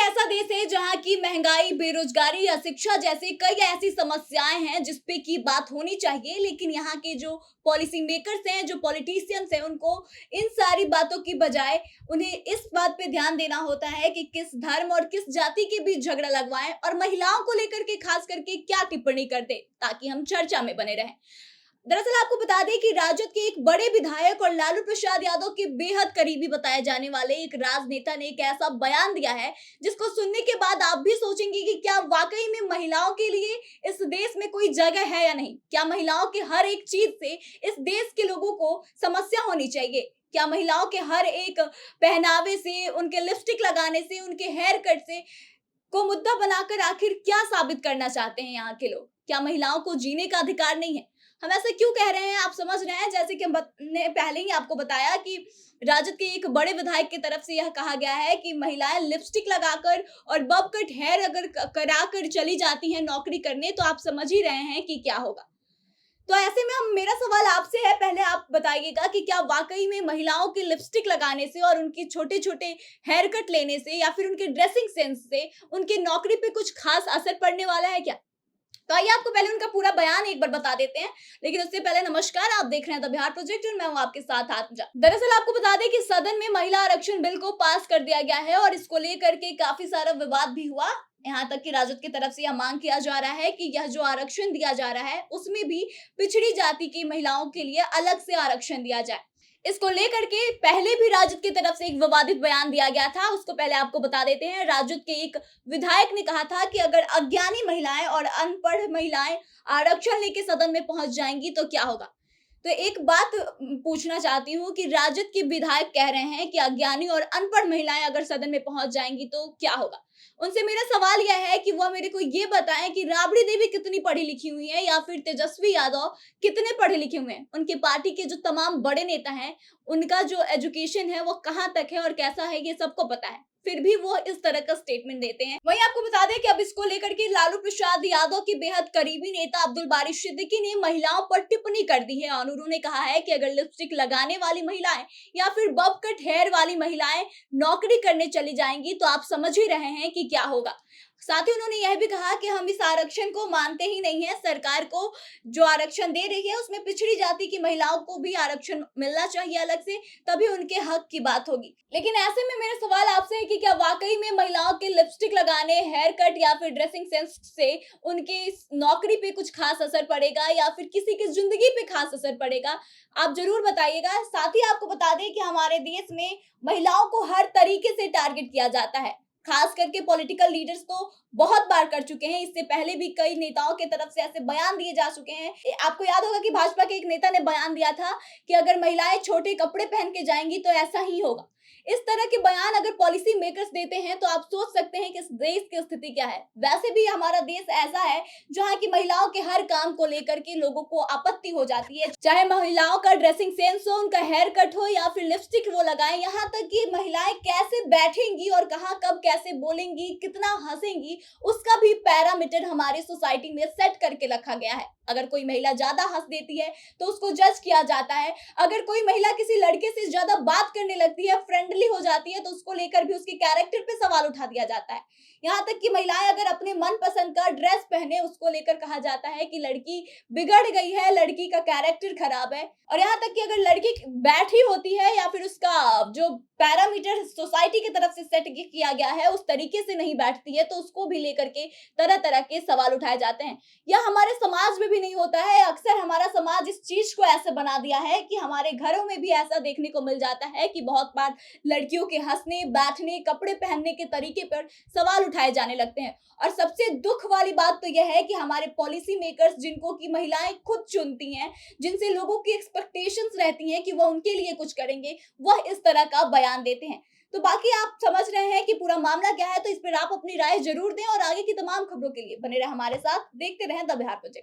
ऐसा देश है जहाँ की महंगाई, बेरोजगारी या शिक्षा जैसे कई ऐसी समस्याएं हैं जिस पे की बात होनी चाहिए, लेकिन यहाँ के जो पॉलिसी मेकर्स हैं, जो पॉलिटिशियंस हैं, उनको इन सारी बातों की बजाय उन्हें इस बात पे ध्यान देना होता है कि किस धर्म और किस जाति के बीच झगड़ा लगवाएं और महिलाओं को लेकर के खास करके क्या टिप्पणी कर दे ताकि हम चर्चा में बने रहें। दरअसल आपको बता दें कि राजद के एक बड़े विधायक और लालू प्रसाद यादव के बेहद करीबी बताए जाने वाले एक राजनेता ने एक ऐसा बयान दिया है जिसको सुनने के बाद आप भी सोचेंगे कि क्या वाकई में महिलाओं के लिए इस देश में कोई जगह है या नहीं। क्या महिलाओं के हर एक चीज से इस देश के लोगों को समस्या होनी चाहिए? क्या महिलाओं के हर एक पहनावे से, उनके लिपस्टिक लगाने से, उनके हेयर कट से को मुद्दा बनाकर आखिर क्या साबित करना चाहते हैं यहाँ के लोग? क्या महिलाओं को जीने का अधिकार नहीं है? हम ऐसा क्यों कह रहे हैं, आप समझ रहे हैं। जैसे कि ने पहले ही आपको बताया कि राजद के एक बड़े विधायक की तरफ से यह कहा गया है कि महिलाएं लिपस्टिक लगाकर और बब कट हेयर अगर कराकर चली जाती हैं नौकरी करने, तो आप समझ ही रहे हैं कि क्या होगा। तो ऐसे में हम मेरा सवाल आपसे है, पहले आप बताइएगा कि क्या वाकई में महिलाओं की लिपस्टिक लगाने से और उनके छोटे-छोटे हेयर कट लेने से या फिर उनके ड्रेसिंग सेंस से उनकी नौकरी पे कुछ खास असर पड़ने वाला है क्या? तो आइए आपको पहले उनका पूरा बयान एक बार बता देते हैं। लेकिन उससे पहले नमस्कार, आप देख रहे हैं द बिहार प्रोजेक्ट और मैं हूं आपके साथ आत्मजा। दरअसल आपको बता दें कि सदन में महिला आरक्षण बिल को पास कर दिया गया है और इसको लेकर के काफी सारा विवाद भी हुआ। यहाँ तक कि राजद की तरफ से यह मांग किया जा रहा है कि यह जो आरक्षण दिया जा रहा है उसमें भी पिछड़ी जाति की महिलाओं के लिए अलग से आरक्षण दिया जाए। इसको लेकर के पहले भी राजद की तरफ से एक विवादित बयान दिया गया था। उसको पहले आपको बता देते हैं। राजद के एक विधायक ने कहा था कि अगर अज्ञानी महिलाएं और अनपढ़ महिलाएं आरक्षण लेके सदन में पहुंच जाएंगी तो क्या होगा। तो एक बात पूछना चाहती हूँ कि राजद के विधायक कह रहे हैं कि अज्ञानी और अनपढ़ महिलाएं अगर सदन में पहुंच जाएंगी तो क्या होगा। उनसे मेरा सवाल यह है कि वह मेरे को ये बताएं कि राबड़ी देवी कितनी पढ़ी लिखी हुई है या फिर तेजस्वी यादव कितने पढ़े लिखे हुए हैं। उनके पार्टी के जो तमाम बड़े नेता हैं, उनका जो एजुकेशन है वो कहाँ तक है और कैसा है, ये सबको पता है, फिर भी वो इस तरह का स्टेटमेंट देते हैं। वहीं आपको बता दें कि अब इसको लेकर के लालू प्रसाद यादव के बेहद करीबी नेता अब्दुल बारी सिद्दीकी ने महिलाओं पर टिप्पणी कर दी है और उन्होंने कहा है कि अगर लिपस्टिक लगाने वाली महिलाएं या फिर बब कट हेयर वाली महिलाएं नौकरी करने चली जाएंगी तो आप समझ ही रहे हैं कि क्या होगा। साथ ही उन्होंने यह भी कहा कि हम इस आरक्षण को मानते ही नहीं है। सरकार को जो आरक्षण दे रही है उसमें पिछड़ी जाति की महिलाओं को भी आरक्षण मिलना चाहिए अलग से, तभी उनके हक की बात होगी। लेकिन ऐसे में मेरा सवाल आपसे है कि क्या वाकई में महिलाओं के लिपस्टिक लगाने, हेयर कट या फिर ड्रेसिंग सेंस से उनकी नौकरी पे कुछ खास असर पड़ेगा या फिर किसी की जिंदगी पे खास असर पड़ेगा? आप जरूर बताइएगा। साथ ही आपको बता दें कि हमारे देश में महिलाओं को हर तरीके से टारगेट किया जाता है। खास करके पॉलिटिकल लीडर्स तो बहुत बार कर चुके हैं। इससे पहले भी कई नेताओं की तरफ से ऐसे बयान दिए जा चुके हैं। आपको याद होगा कि भाजपा के एक नेता ने बयान दिया था कि अगर महिलाएं छोटे कपड़े पहन के जाएंगी तो ऐसा ही होगा। इस तरह के बयान अगर पॉलिसी मेकर्स देते हैं तो आप सोच सकते हैं कि इस देश की स्थिति क्या है। वैसे भी हमारा देश ऐसा है जहाँ की महिलाओं के हर काम को लेकर के लोगों को आपत्ति हो जाती है, चाहे महिलाओं का ड्रेसिंग सेंस हो, उनका हेयर कट हो या फिर लिपस्टिक वो लगाएं, यहाँ तक कि महिलाएं कैसे बैठेंगी और कहाँ कब कैसे बोलेंगी, कितना हंसेंगी, उसका भी पैरामीटर हमारी सोसाइटी में सेट करके रखा गया है। अगर कोई महिला ज्यादा हंस देती है तो उसको जज किया जाता है। अगर कोई महिला किसी लड़के से ज्यादा बात करने लगती है, फ्रेंडली हो जाती है, तो उसको लेकर भी उसके कैरेक्टर पे सवाल उठा दिया जाता है। यहाँ तक कि महिलाएं अगर अपने मनपसंद का ड्रेस पहने, उसको लेकर कहा जाता है कि लड़की बिगड़ गई है, लड़की का कैरेक्टर खराब है। और यहाँ तक कि अगर लड़की बैठी होती है या फिर उसका जो पैरामीटर सोसाइटी की तरफ से सेट किया गया है उस तरीके से नहीं बैठती है, तो उसको भी लेकर के तरह तरह के सवाल उठाए जाते हैं। यह हमारे समाज में भी नहीं होता है। अक्सर हमारा समाज इस चीज को ऐसे बना दिया है कि हमारे घरों में भी ऐसा देखने को मिल जाता है कि बहुत बार लड़कियों के हंसने, बैठने, कपड़े पहनने के तरीके पर सवाल उठाए जाने लगते हैं। और सबसे दुख वाली बात तो यह है कि हमारे पॉलिसी मेकर्स, जिनको की महिलाएं खुद चुनती हैं, जिनसे लोगों की एक्सपेक्टेशंस रहती हैं कि वह उनके लिए कुछ करेंगे, वह इस तरह का बयान देते हैं। तो बाकी आप समझ रहे हैं कि पूरा मामला क्या है। तो इस पर आप अपनी राय जरूर दें और आगे की तमाम खबरों के लिए बने रहे हमारे साथ। देखते रहें द बिहार प्रोजेक्ट।